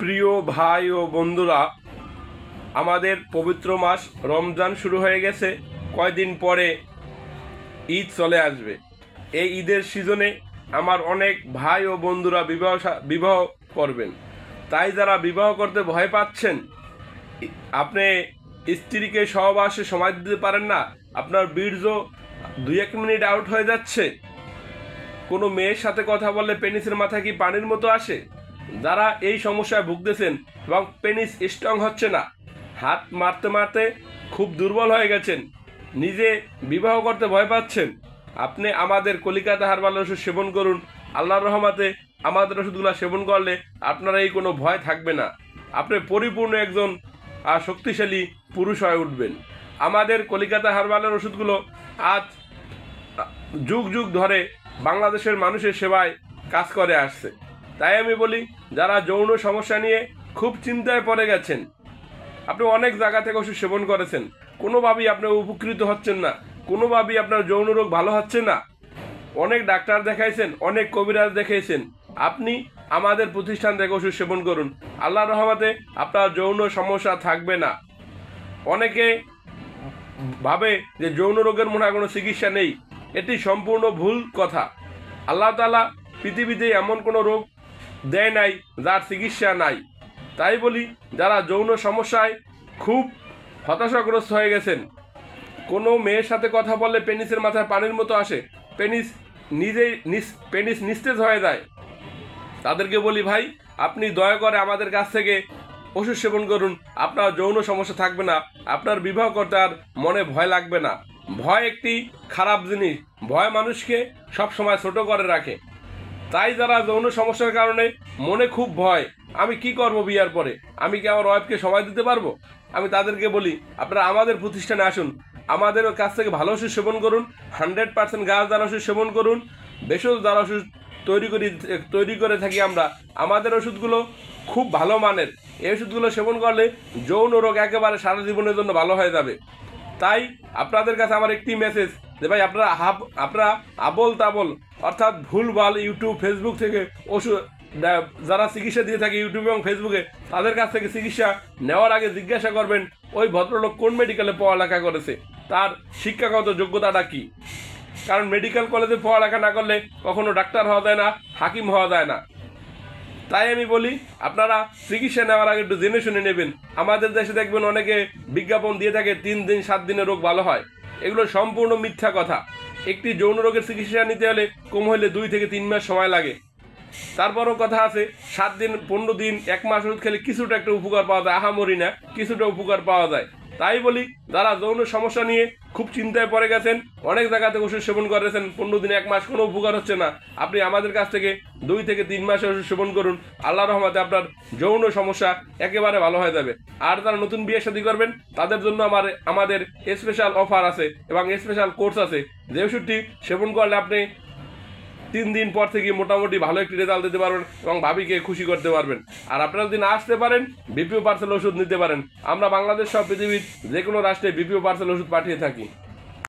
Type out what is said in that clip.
প্রিয় ভাই ও বন্ধুরা, আমাদের পবিত্র মাস রমজান শুরু হয়ে গেছে। কয়দিন পরে ঈদ চলে আসবে। এই ঈদের সিজনে আমার অনেক ভাই ও বন্ধুরা বিবাহ করবেন। তাই যারা বিবাহ করতে ভয় পাচ্ছেন, আপনি স্ত্রীকে সহবাসে সময় দিতে পারেন না, আপনার বীর্য 2-1 মিনিট আউট হয়ে যাচ্ছে, কোনো মেয়ের সাথে কথা বললে পেনিসের মাথায় কি পানির মতো আসে, যারা এই সমস্যায় ভুগতেছেন এবং পেনিস স্ট্রং হচ্ছে না, হাত মারতে মারতে খুব দুর্বল হয়ে গেছেন, নিজে বিবাহ করতে ভয় পাচ্ছেন, আপনি আমাদের কলিকাতা হার্বাল ওষুধ সেবন করুন। আল্লাহর রহমতে আমাদের ওষুধগুলো সেবন করলে আপনার এই কোনো ভয় থাকবে না। আপনি পরিপূর্ণ একজন শক্তিশালী পুরুষ হয়ে উঠবেন। আমাদের কলিকাতা হার্বালের ওষুধগুলো আজ যুগ যুগ ধরে বাংলাদেশের মানুষের সেবায় কাজ করে আসছে। তাই আমি বলি, যারা যৌন সমস্যা নিয়ে খুব চিন্তায় পড়ে গেছেন, আপনি অনেক জায়গা থেকে ওষুধ সেবন করেছেন, কোনোভাবেই আপনি উপকৃত হচ্ছেন না, কোনোভাবেই আপনার যৌন রোগ ভালো হচ্ছে না, অনেক ডাক্তার দেখাইছেন, অনেক কবিরাজ দেখাইছেন, আপনি আমাদের প্রতিষ্ঠান থেকে ওষুধ সেবন করুন। আল্লাহর রহমতে আপনার যৌন সমস্যা থাকবে না। অনেকে ভাবে যে যৌন রোগের মনে হয় কোনো চিকিৎসা নেই, এটি সম্পূর্ণ ভুল কথা। আল্লাহ তাআলা পৃথিবীতে এমন কোনো রোগ দেয় নাই যার চিকিৎসা নাই। তাই বলি, যারা যৌন সমস্যায় খুব হতাশাগ্রস্ত হয়ে গেছেন, কোনো মেয়ের সাথে কথা বললে পেনিসের মাথায় পানির মতো আসে, পেনিস নিস্তেজ হয়ে যায়, তাদেরকে বলি, ভাই আপনি দয়া করে আমাদের কাছ থেকে ওষুধ সেবন করুন। আপনার যৌন সমস্যা থাকবে না, আপনার বিবাহ করতে আর মনে ভয় লাগবে না। ভয় একটি খারাপ জিনিস, ভয় মানুষকে সবসময় ছোট করে রাখে। তাই যারা যৌন সমস্যার কারণে মনে খুব ভয়, আমি কি করব বিয়ার পরে, আমি কি আমার ওয়াইফকে সময় দিতে পারবো, আমি তাদেরকে বলি, আপনারা আমাদের প্রতিষ্ঠানে আসুন, আমাদের কাছ থেকে ভালো ওষুধ সেবন করুন, 100% গাছ দ্বারা ওষুধ সেবন করুন, ভেষজ দ্বারা ওষুধ তৈরি করে থাকি আমরা। আমাদের ওষুধগুলো খুব ভালো মানের। এই ওষুধগুলো সেবন করলে যৌন রোগ একেবারে সারা জীবনের জন্য ভালো হয়ে যাবে। তাই আপনাদের কাছে আমার একটি মেসেজ, যে ভাই আপনারা আবল তাবল অর্থাৎ ভুলভাল ইউটিউব ফেসবুক থেকে ওষুধ যারা চিকিৎসা দিয়ে থাকে ইউটিউব এবং ফেসবুকে, তাদের কাছ থেকে চিকিৎসা নেওয়ার আগে জিজ্ঞাসা করবেন ওই ভদ্রলোক কোন মেডিকেলে পড়ালেখা করেছে, তার শিক্ষাগত যোগ্যতাটা কি। কারণ মেডিকেল কলেজে পড়ালেখা না করলে কখনো ডাক্তার হওয়া যায় না, হাকিম হওয়া যায় না। তাই আমি বলি, আপনারা চিকিৎসা নেওয়ার আগে একটু জেনে শুনে নেবেন। আমাদের দেশে দেখবেন অনেকে বিজ্ঞাপন দিয়ে থাকে 3 দিন 7 দিনে রোগ ভালো হয়, এগুলো সম্পূর্ণ মিথ্যা কথা। একটি যৌন রোগের চিকিৎসা নিতে হলে কম হলে 2 থেকে 3 মাস সময় লাগে। তারপরও কথা আছে, 7 দিন 15 দিন 1 মাস ওষুধ খেলে কিছুটা একটা উপকার পাওয়া যায়, আহামরি না, কিছুটা উপকার পাওয়া যায়। তাই বলি, যারা যৌন সমস্যা নিয়ে খুব চিন্তায় পড়ে গেছেন, অনেক জায়গাতে ওষুধ সেবন করেছেন, 15 দিন 1 মাস কোনো উপকার হচ্ছে না, আপনি আমাদের কাছ থেকে 2 থেকে 3 মাসে ওষুধ সেবন করুন। আল্লাহর রহমতে আপনার যৌন সমস্যা একেবারে ভালো হয়ে যাবে। আর যারা নতুন বিয়ে শাদী করবেন, তাদের জন্য আমাদের স্পেশাল অফার আছে এবং স্পেশাল কোর্স আছে, যে ওষুধটি সেবন করলে আপনি 3 দিন পর থেকে মোটামুটি ভালো একটি রেজাল্ট দিতে পারবেন এবং ভাবিকে খুশি করতে পারবেন। আর আপনারা যদি না আসতে পারেন, বিপিও পার্সেল ওষুধ নিতে পারেন। আমরা বাংলাদেশ সহ পৃথিবীর যে কোনো রাষ্ট্রে বিপিও পার্সেল ওষুধ পাঠিয়ে থাকি।